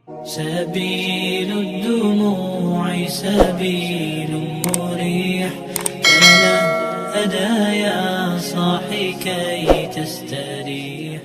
سبيل الدموع سبيل مريح تنهدى يا صاحي كي تستريح.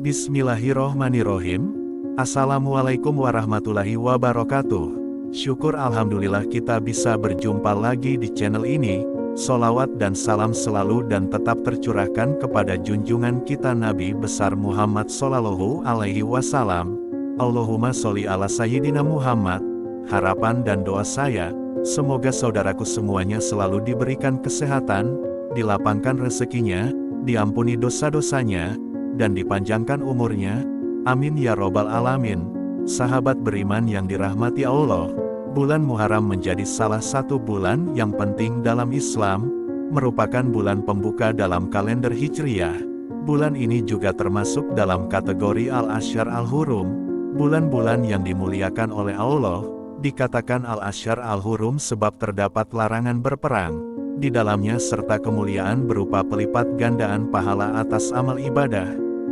Bismillahirrohmanirrohim. Assalamualaikum warahmatullahi wabarakatuh. Syukur alhamdulillah kita bisa berjumpa lagi di channel ini. Sholawat dan salam selalu dan tetap tercurahkan kepada junjungan kita Nabi besar Muhammad Sallallahu Alaihi Wasallam. Allahumma sholli ala Sayyidina Muhammad. Harapan dan doa saya, semoga saudaraku semuanya selalu diberikan kesehatan, dilapangkan rezekinya, diampuni dosa-dosanya, dan dipanjangkan umurnya. Amin ya robbal alamin. Sahabat beriman yang dirahmati Allah, bulan Muharram menjadi salah satu bulan yang penting dalam Islam, merupakan bulan pembuka dalam kalender Hijriyah. Bulan ini juga termasuk dalam kategori Al-Ashhar Al-Hurum, bulan-bulan yang dimuliakan oleh Allah. Dikatakan Al-Ashhar Al-Hurum sebab terdapat larangan berperang di dalamnya serta kemuliaan berupa pelipat gandaan pahala atas amal ibadah.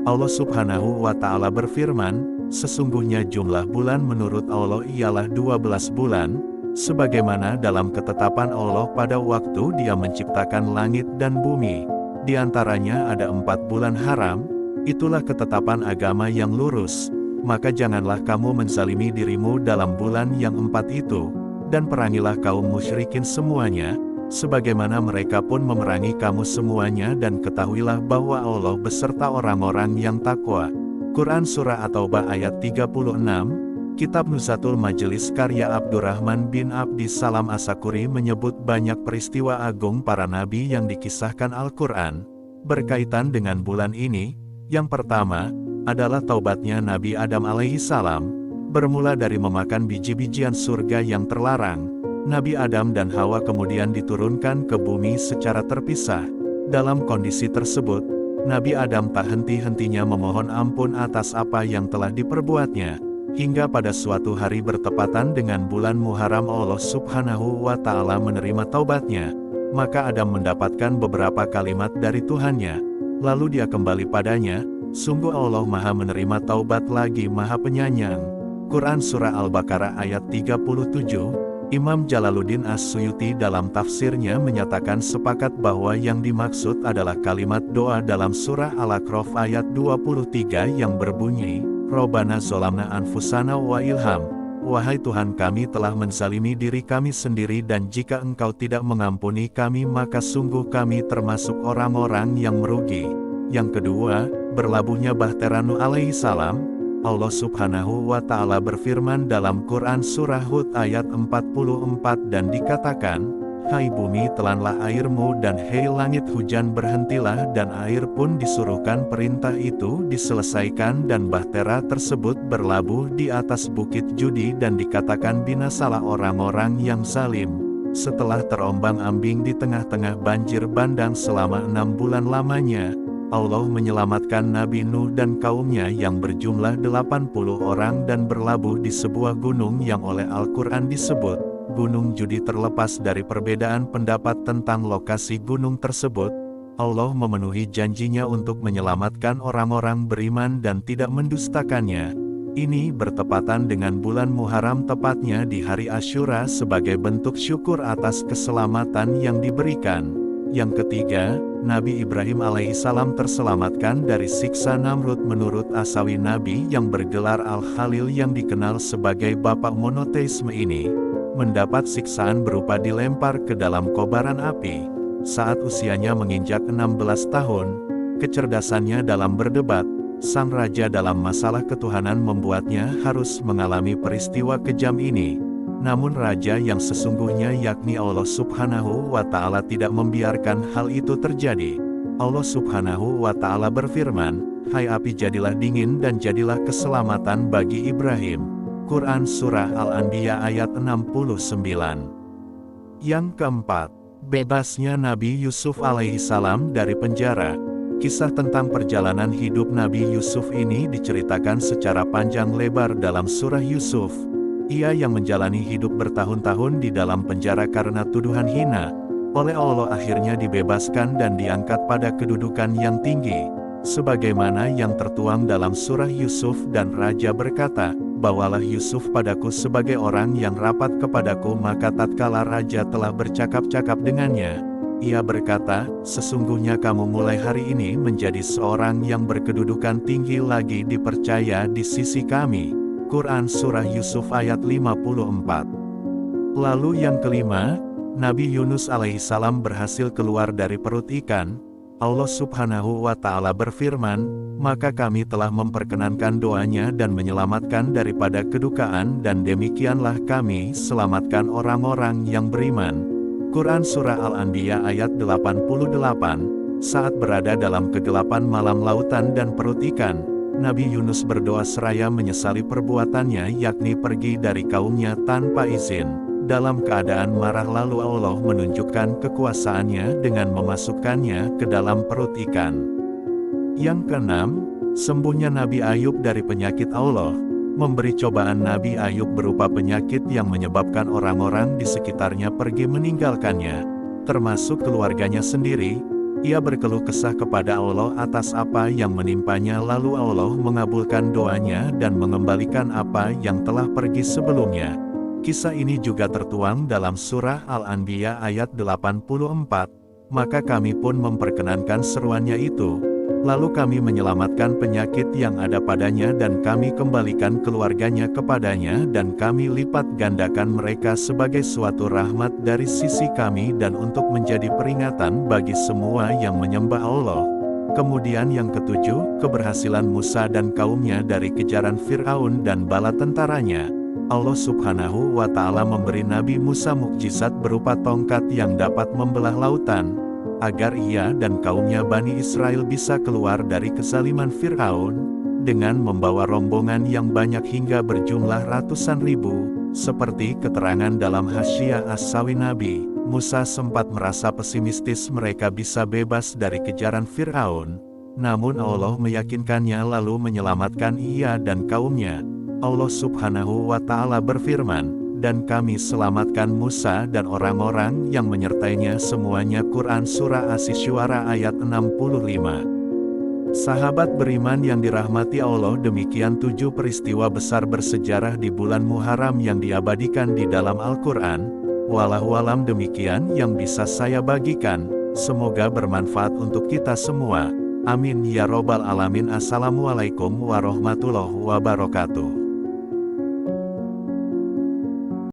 Allah Subhanahu wa Ta'ala berfirman, sesungguhnya jumlah bulan menurut Allah ialah 12 bulan, sebagaimana dalam ketetapan Allah pada waktu Dia menciptakan langit dan bumi. Di antaranya ada 4 bulan haram, itulah ketetapan agama yang lurus. Maka janganlah kamu menzalimi dirimu dalam bulan yang 4 itu, dan perangilah kaum musyrikin semuanya, sebagaimana mereka pun memerangi kamu semuanya, dan ketahuilah bahwa Allah beserta orang-orang yang takwa. Quran Surah At-Taubah ayat 36, Kitab Nuzatul Majelis karya Abdurrahman bin Abdi Salam As-Sakuri menyebut banyak peristiwa agung para nabi yang dikisahkan Al-Quran berkaitan dengan bulan ini. Yang pertama, adalah taubatnya Nabi Adam alaihi salam, bermula dari memakan biji-bijian surga yang terlarang. Nabi Adam dan Hawa kemudian diturunkan ke bumi secara terpisah. Dalam kondisi tersebut, Nabi Adam tak henti-hentinya memohon ampun atas apa yang telah diperbuatnya, hingga pada suatu hari bertepatan dengan bulan Muharram Allah Subhanahu wa Ta'ala menerima taubatnya. Maka Adam mendapatkan beberapa kalimat dari Tuhannya, lalu dia kembali padanya. Sungguh Allah Maha menerima taubat lagi Maha Penyayang. Quran Surah Al-Baqarah ayat 37. Imam Jalaluddin As-Suyuti dalam tafsirnya menyatakan sepakat bahwa yang dimaksud adalah kalimat doa dalam surah Al-A'raf ayat 23 yang berbunyi, Robbana zolamna anfusana wa ilham. Wahai Tuhan, kami telah menzalimi diri kami sendiri, dan jika Engkau tidak mengampuni kami maka sungguh kami termasuk orang-orang yang merugi. Yang kedua, berlabuhnya Bahtera Nuh alaihi salam. Allah Subhanahu wa Ta'ala berfirman dalam Quran Surah Hud ayat 44 dan dikatakan, hai bumi telanlah airmu dan hai langit hujan berhentilah, dan air pun disuruhkan perintah itu diselesaikan dan bahtera tersebut berlabuh di atas bukit Judi, dan dikatakan binasalah orang-orang yang zalim. Setelah terombang-ambing di tengah-tengah banjir bandang selama 6 bulan lamanya, Allah menyelamatkan Nabi Nuh dan kaumnya yang berjumlah 80 orang dan berlabuh di sebuah gunung yang oleh Al-Quran disebut Gunung Judi. Terlepas dari perbedaan pendapat tentang lokasi gunung tersebut, Allah memenuhi janjinya untuk menyelamatkan orang-orang beriman dan tidak mendustakannya. Ini bertepatan dengan bulan Muharram, tepatnya di hari Asyura, sebagai bentuk syukur atas keselamatan yang diberikan. Yang ketiga, Nabi Ibrahim alaihissalam terselamatkan dari siksa Namrud. Menurut Asawi, Nabi yang bergelar Al-Khalil yang dikenal sebagai bapak monoteisme ini, mendapat siksaan berupa dilempar ke dalam kobaran api. Saat usianya menginjak 16 tahun, kecerdasannya dalam berdebat, sang raja dalam masalah ketuhanan membuatnya harus mengalami peristiwa kejam ini. Namun raja yang sesungguhnya yakni Allah Subhanahu wa Ta'ala tidak membiarkan hal itu terjadi. Allah Subhanahu wa Ta'ala berfirman, hai api jadilah dingin dan jadilah keselamatan bagi Ibrahim. Quran Surah Al-Anbiya ayat 69. Yang keempat, bebasnya Nabi Yusuf alaihissalam dari penjara. Kisah tentang perjalanan hidup Nabi Yusuf ini diceritakan secara panjang lebar dalam surah Yusuf. Ia yang menjalani hidup bertahun-tahun di dalam penjara karena tuduhan hina, oleh Allah akhirnya dibebaskan dan diangkat pada kedudukan yang tinggi. sebagaimana yang tertuang dalam surah Yusuf, dan raja berkata, "Bawalah Yusuf padaku sebagai orang yang rapat kepadaku." Maka tatkala raja telah bercakap-cakap dengannya, ia berkata, "Sesungguhnya kamu mulai hari ini menjadi seorang yang berkedudukan tinggi lagi dipercaya di sisi kami." Quran Surah Yusuf ayat 54. Lalu yang kelima, Nabi Yunus alaihissalam berhasil keluar dari perut ikan. Allah subhanahu wa ta'ala berfirman, "Maka kami telah memperkenankan doanya dan menyelamatkan daripada kedukaan, dan demikianlah kami selamatkan orang-orang yang beriman." Quran Surah Al-Anbiya ayat 88. Saat berada dalam kegelapan malam lautan dan perut ikan, Nabi Yunus berdoa seraya menyesali perbuatannya, yakni pergi dari kaumnya tanpa izin. Dalam keadaan marah, lalu Allah menunjukkan kekuasaannya dengan memasukkannya ke dalam perut ikan. Yang keenam, sembuhnya Nabi Ayub dari penyakit. Allah memberi cobaan Nabi Ayub berupa penyakit yang menyebabkan orang-orang di sekitarnya pergi meninggalkannya, termasuk keluarganya sendiri. Ia berkeluh kesah kepada Allah atas apa yang menimpanya, lalu Allah mengabulkan doanya dan mengembalikan apa yang telah pergi sebelumnya. Kisah ini juga tertuang dalam surah Al-Anbiya ayat 84. Maka kami pun memperkenankan seruannya itu, lalu kami menyelamatkan penyakit yang ada padanya, dan kami kembalikan keluarganya kepadanya, dan kami lipat gandakan mereka sebagai suatu rahmat dari sisi kami dan untuk menjadi peringatan bagi semua yang menyembah Allah. Kemudian yang ketujuh, keberhasilan Musa dan kaumnya dari kejaran Fir'aun dan bala tentaranya. Allah subhanahu wa ta'ala memberi Nabi Musa mukjizat berupa tongkat yang dapat membelah lautan, agar ia dan kaumnya Bani Israel bisa keluar dari kezaliman Fir'aun, dengan membawa rombongan yang banyak hingga berjumlah ratusan ribu. Seperti keterangan dalam Hasyiah As-Sawi, Nabi Musa sempat merasa pesimistis mereka bisa bebas dari kejaran Fir'aun, namun Allah meyakinkannya lalu menyelamatkan ia dan kaumnya. Allah subhanahu wa ta'ala berfirman, "Dan kami selamatkan Musa dan orang-orang yang menyertainya semuanya." Quran Surah Asy-Syu'ara ayat 65. Sahabat beriman yang dirahmati Allah, demikian 7 peristiwa besar bersejarah di bulan Muharram yang diabadikan di dalam Al-Quran. Wallahualam, demikian yang bisa saya bagikan. Semoga bermanfaat untuk kita semua. Amin ya robbal alamin. Assalamualaikum warahmatullahi wabarakatuh.